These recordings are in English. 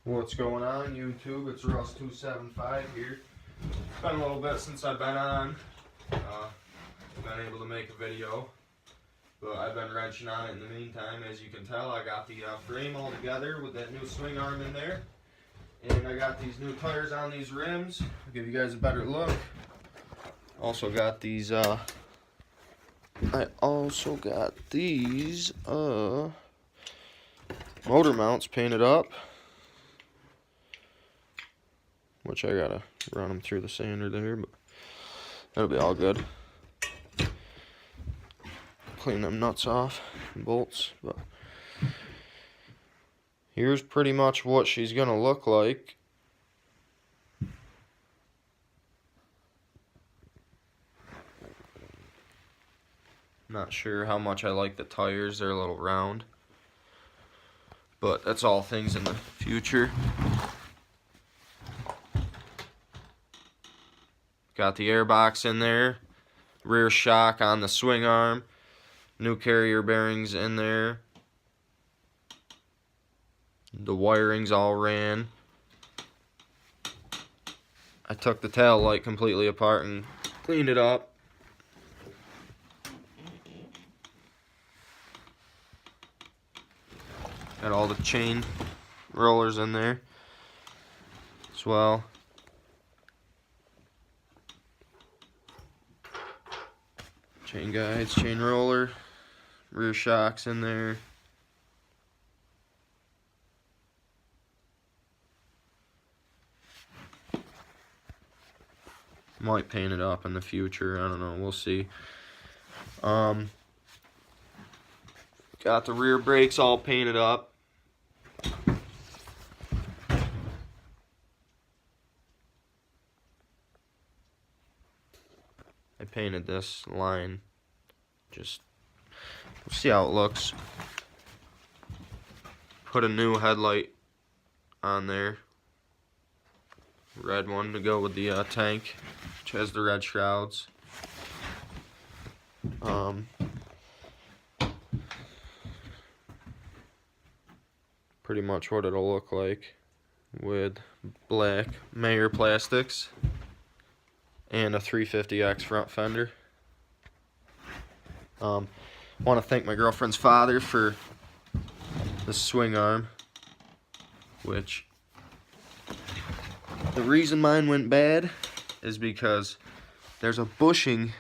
What's going on, YouTube? It's Russ275 here. It's been a little bit since I've been on. Been able to make a video, but I've been wrenching on it in the meantime. As you can tell, I got the frame all together with that new swing arm in there, and I got these new tires on these rims. I'll give you guys a better look. Also got these. I also got these motor mounts painted up, which I gotta run them through the sander there, but that'll be all good. Clean them nuts off and bolts, but here's pretty much what she's gonna look like. Not sure how much I like the tires, they're a little round, but that's all things in the future. Got the air box in there, rear shock on the swing arm, new carrier bearings in there. The wiring's all ran. I took the tail light completely apart and cleaned it up. Got all the chain rollers in there as well. Chain guides, chain roller, rear shocks in there. Might paint it up in the future, I don't know, we'll see. Got the rear brakes all painted up. I painted this line, just we'll see how it looks. Put a new headlight on there, red one to go with the tank, which has the red shrouds. Pretty much what it'll look like with black Mayer plastics and a 350X front fender. Want to thank my girlfriend's father for the swing arm, which the reason mine went bad is because there's a bushing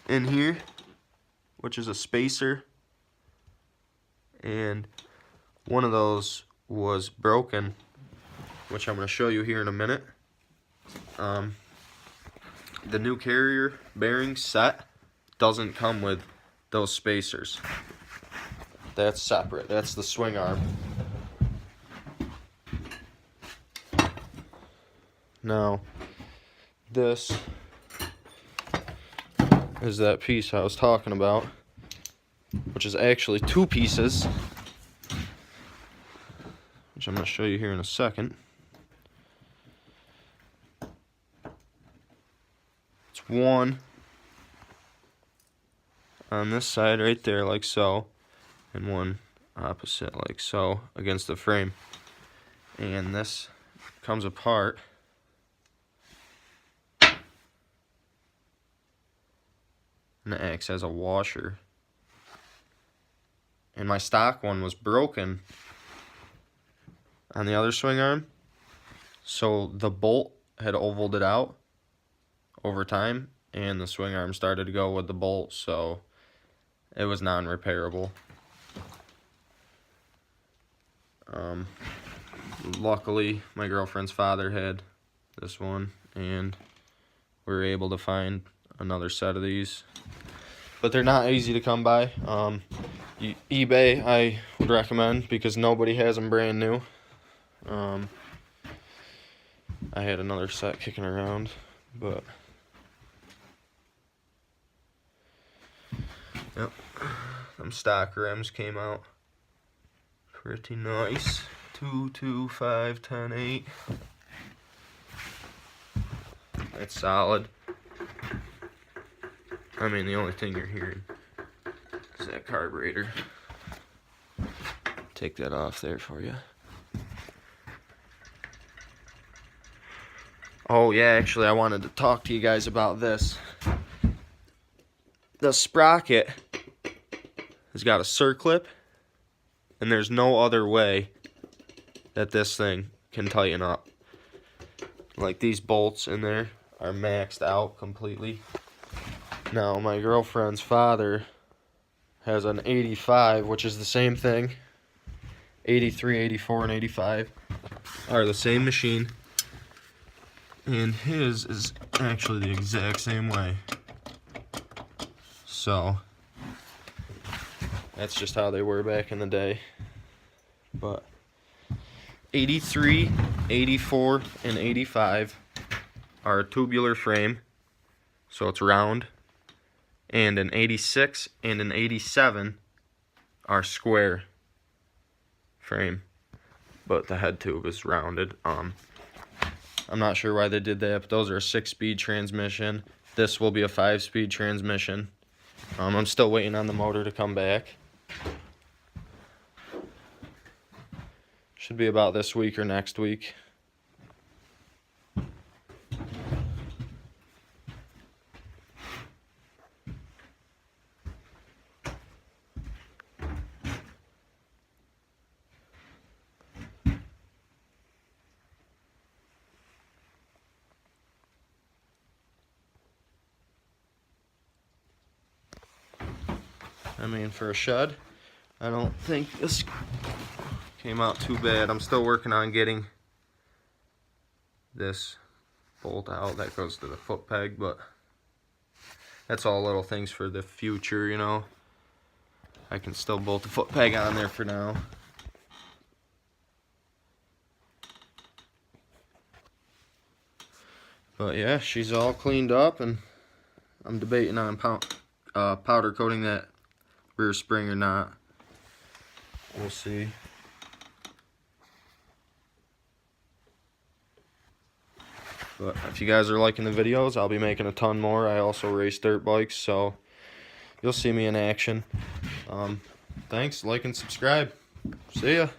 in here, which is a spacer, and one of those was broken, which I'm going to show you here in a minute. The new carrier bearing set doesn't come with those spacers. That's separate. That's the swing arm. Now, this is that piece I was talking about, which is actually two pieces, which I'm going to show you here in a second. It's one on this side right there, like so, and one opposite, like so, against the frame. And this comes apart. And it acts as a washer. And my stock one was broken on the other swing arm, so the bolt had ovaled it out over time, and the swing arm started to go with the bolt, so it was non-repairable. Luckily, my girlfriend's father had this one, and we were able to find another set of these, but they're not easy to come by. eBay I would recommend because nobody has them brand new. I had another set kicking around, but yep, them stock rims came out pretty nice. 2, 2, 5, 10, 8. That's solid. I mean, the only thing you're hearing is that carburetor. Take that off there for you. Oh yeah, actually I wanted to talk to you guys about this. The sprocket has got a circlip, and there's no other way that this thing can tighten up. Like, these bolts in there are maxed out completely. Now, my girlfriend's father has an 85, which is the same thing. 83, 84, and 85 are the same machine. And his is actually the exact same way. So, that's just how they were back in the day. But 83, 84, and 85 are a tubular frame, so it's round. And an 86 and an 87 are square frame, but the head tube is rounded. I'm not sure why they did that, but those are a 6-speed transmission. This will be a 5-speed transmission. I'm still waiting on the motor to come back. Should be about this week or next week. I mean, for a shed, I don't think this came out too bad. I'm still working on getting this bolt out that goes to the foot peg, but that's all little things for the future, you know. I can still bolt the foot peg on there for now. But yeah, she's all cleaned up, and I'm debating on powder coating that rear spring or not. We'll see. But if you guys are liking the videos, I'll be making a ton more. I also race dirt bikes, so you'll see me in action. Thanks, like and subscribe. See ya.